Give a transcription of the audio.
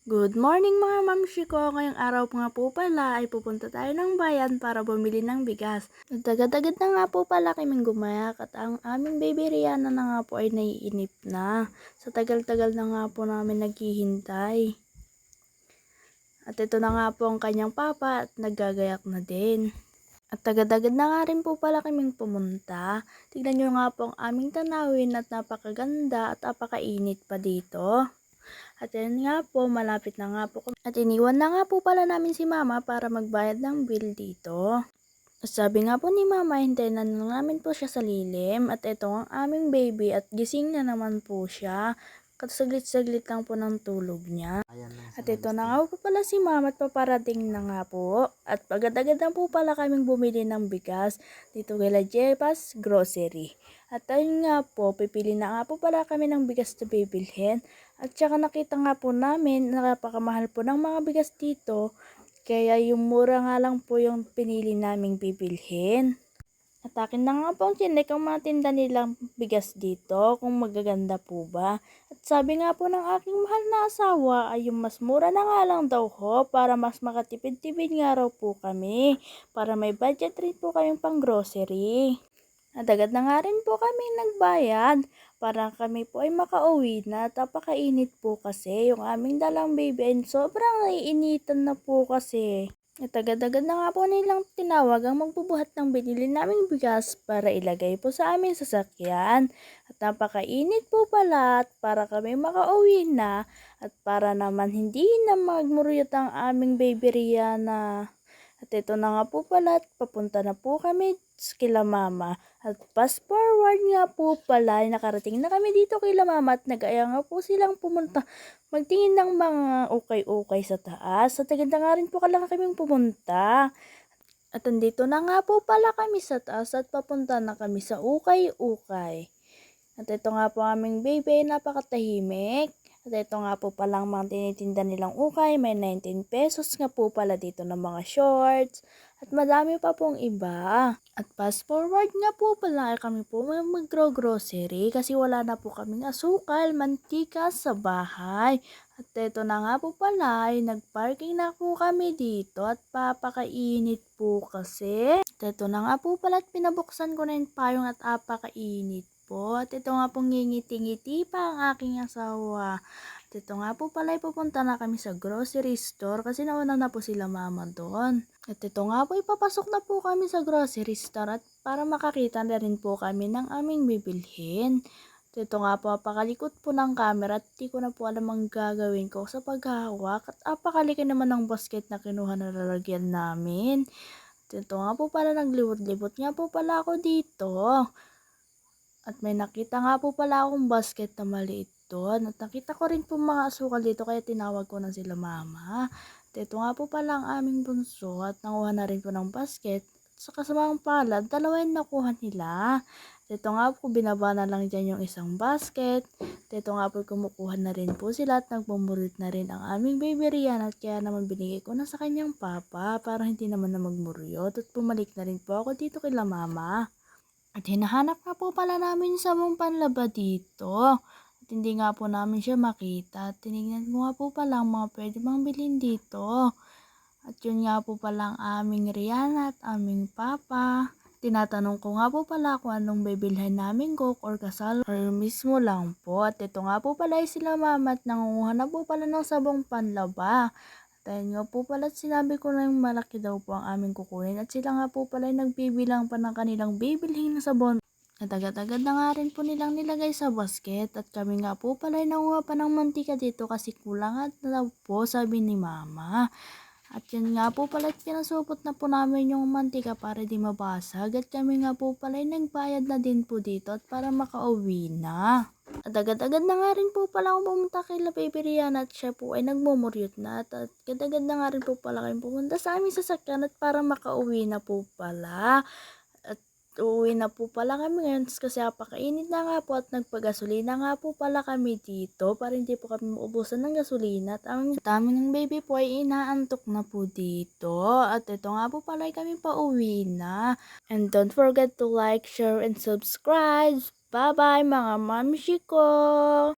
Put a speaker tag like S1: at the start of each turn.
S1: Good morning mga mamshi ko! Ngayong araw nga po pala ay pupunta tayo ng bayan para bumili ng bigas. Nagdagad-agad na nga po pala kaming gumayak at ang aming baby Rihanna na nga po ay naiinip na. Sa tagal-tagal na nga po namin naghihintay. At ito na nga po ang kanyang papa at naggagayak na din. At tagad-agad na nga rin po pala kaming pumunta. Tignan nyo nga po ang aming tanawin at napakaganda at napakainit pa dito. At yan nga po, malapit na nga po kami. At iniwan na nga po pala namin si mama para magbayad ng bill dito. At sabi nga po ni mama, hintayin na namin po siya sa lilim. At ito ang aming baby at gising na naman po siya. Saglit-saglit lang po ng tulog niya. At ito na nga po pala si mama at paparating na nga po. At agad-agad na po pala kaming bumili ng bigas dito kay La Jepas Grocery. At ayun nga po, pipili na nga po pala kami ng bigas na bibilhin. At saka nakita nga po namin, napakamahal po ng mga bigas dito. Kaya yung mura nga lang po yung pinili naming bibilhin. At akin na nga po ang chinek ang mga tinda nilang bigas dito kung magaganda po ba. At sabi nga po ng aking mahal na asawa ay yung mas mura na nga lang daw ho para mas makatipid-tipid nga raw po kami. Para may budget rin po kaming pang grocery. At agad na nga rin po kami nagbayad para kami po ay makauwi na. Tapakainit po kasi yung aming dalang baby and sobrang naiinitan na po kasi. At agad-agad na nga po nilang tinawag ang magbubuhat ng binili naming bigas para ilagay po sa aming sasakyan. At napakainit po pala at para kami makauwi na at para naman hindi na magmuruyot ang aming baby Rihanna. At ito na nga po pala at papunta na po kami kila mama. At fast forward nga po pala ay nakarating na kami dito kila mama at nag-aya nga po silang pumunta magtingin ng mga ukay-ukay sa taas. At agad na nga rin po kaming pumunta. At andito na nga po pala kami sa taas at papunta na kami sa ukay-ukay. At ito nga po aming baby, napakatahimik. At ito nga po palang mga tinitinda nilang ukay, may 19 pesos nga po pala dito ng mga shorts. At madami pa pong iba. At fast forward nga po pala ay kami po mag-grocery kasi wala na po kaming asukal, mantika sa bahay. At ito na nga po pala ay nagparking na po kami dito at papakainit po kasi. At ito na nga po pala at pinabuksan ko na yung payong at apakainit po. At ito nga pong ngingiti-ngiti pa ang aking asawa. At ito nga po pala pupunta na kami sa grocery store kasi nauna na po sila mama doon. At ito nga po ipapasok na po kami sa grocery store at para makakita na rin po kami ng aming bibilhin. At ito nga po apakalikot po ng camera at di ko na po alam ang gagawin ko sa paghahawak at apakaliki naman ng basket na kinuha na lalagyan namin. At ito nga po pala naglibot-libot nga po pala ako dito. At may nakita nga po pala akong basket na maliit doon. At nakita ko rin po mga asukal dito kaya tinawag ko na sila mama. At ito nga po pala ang aming bunso at nakuha na rin po ng basket. At sa kasamang palad, dalawa yung nakuha nila. At ito nga po binaba na lang dyan yung isang basket. At ito nga po kumukuha na rin po sila at nagmumurit na rin ang aming baby Rihanna. At kaya naman binigay ko na sa kanyang papa para hindi naman na magmuryot. At pumalik na rin po ako dito kila mama. At hinahanap nga po pala namin yung sabong panlaba dito. At hindi nga po namin siya makita. At tinignan ko nga po pala ang mga pwede mang bilhin dito. At yun nga po pala ang aming Rihanna at aming papa. Tinatanong ko nga po pala kung anong bibilhan namin, coke or kasal or mismo lang po. At ito nga po pala ay sila mama at nangunguha na po pala ng sabong panlaba. Dahil nga po pala sinabi ko na yung malaki daw po ang aming kukunin at sila nga po pala ay nagbibilang pa ng kanilang bibilhin na sabon. At agad-agad na nga rin po nilang nilagay sa basket at kami nga po pala ay nanguha pa ng mantika dito kasi kulang at daw po sabi ni mama. At yun nga po pala pinasupot na po namin yung mantika para di mabasag at kami nga po pala ay nagbayad na din po dito at para makauwi na. At agad-agad na nga rin po pala akong pumunta kay La Baby Rihanna at siya po ay nagmumuryot na at agad-agad na nga rin po pala kayong pumunta sa aming sasakyan at para makauwi na po pala. At uuwi na po pala kami ngayon kasi apakainit na nga po at nagpagasolina nga po pala kami dito para hindi po kami maubusan ng gasolina at ang dami ng baby po ay inaantok na po dito. At ito nga po pala ay kami pa uwi na. And don't forget to like, share, and subscribe. Bye-bye mga mamshi ko!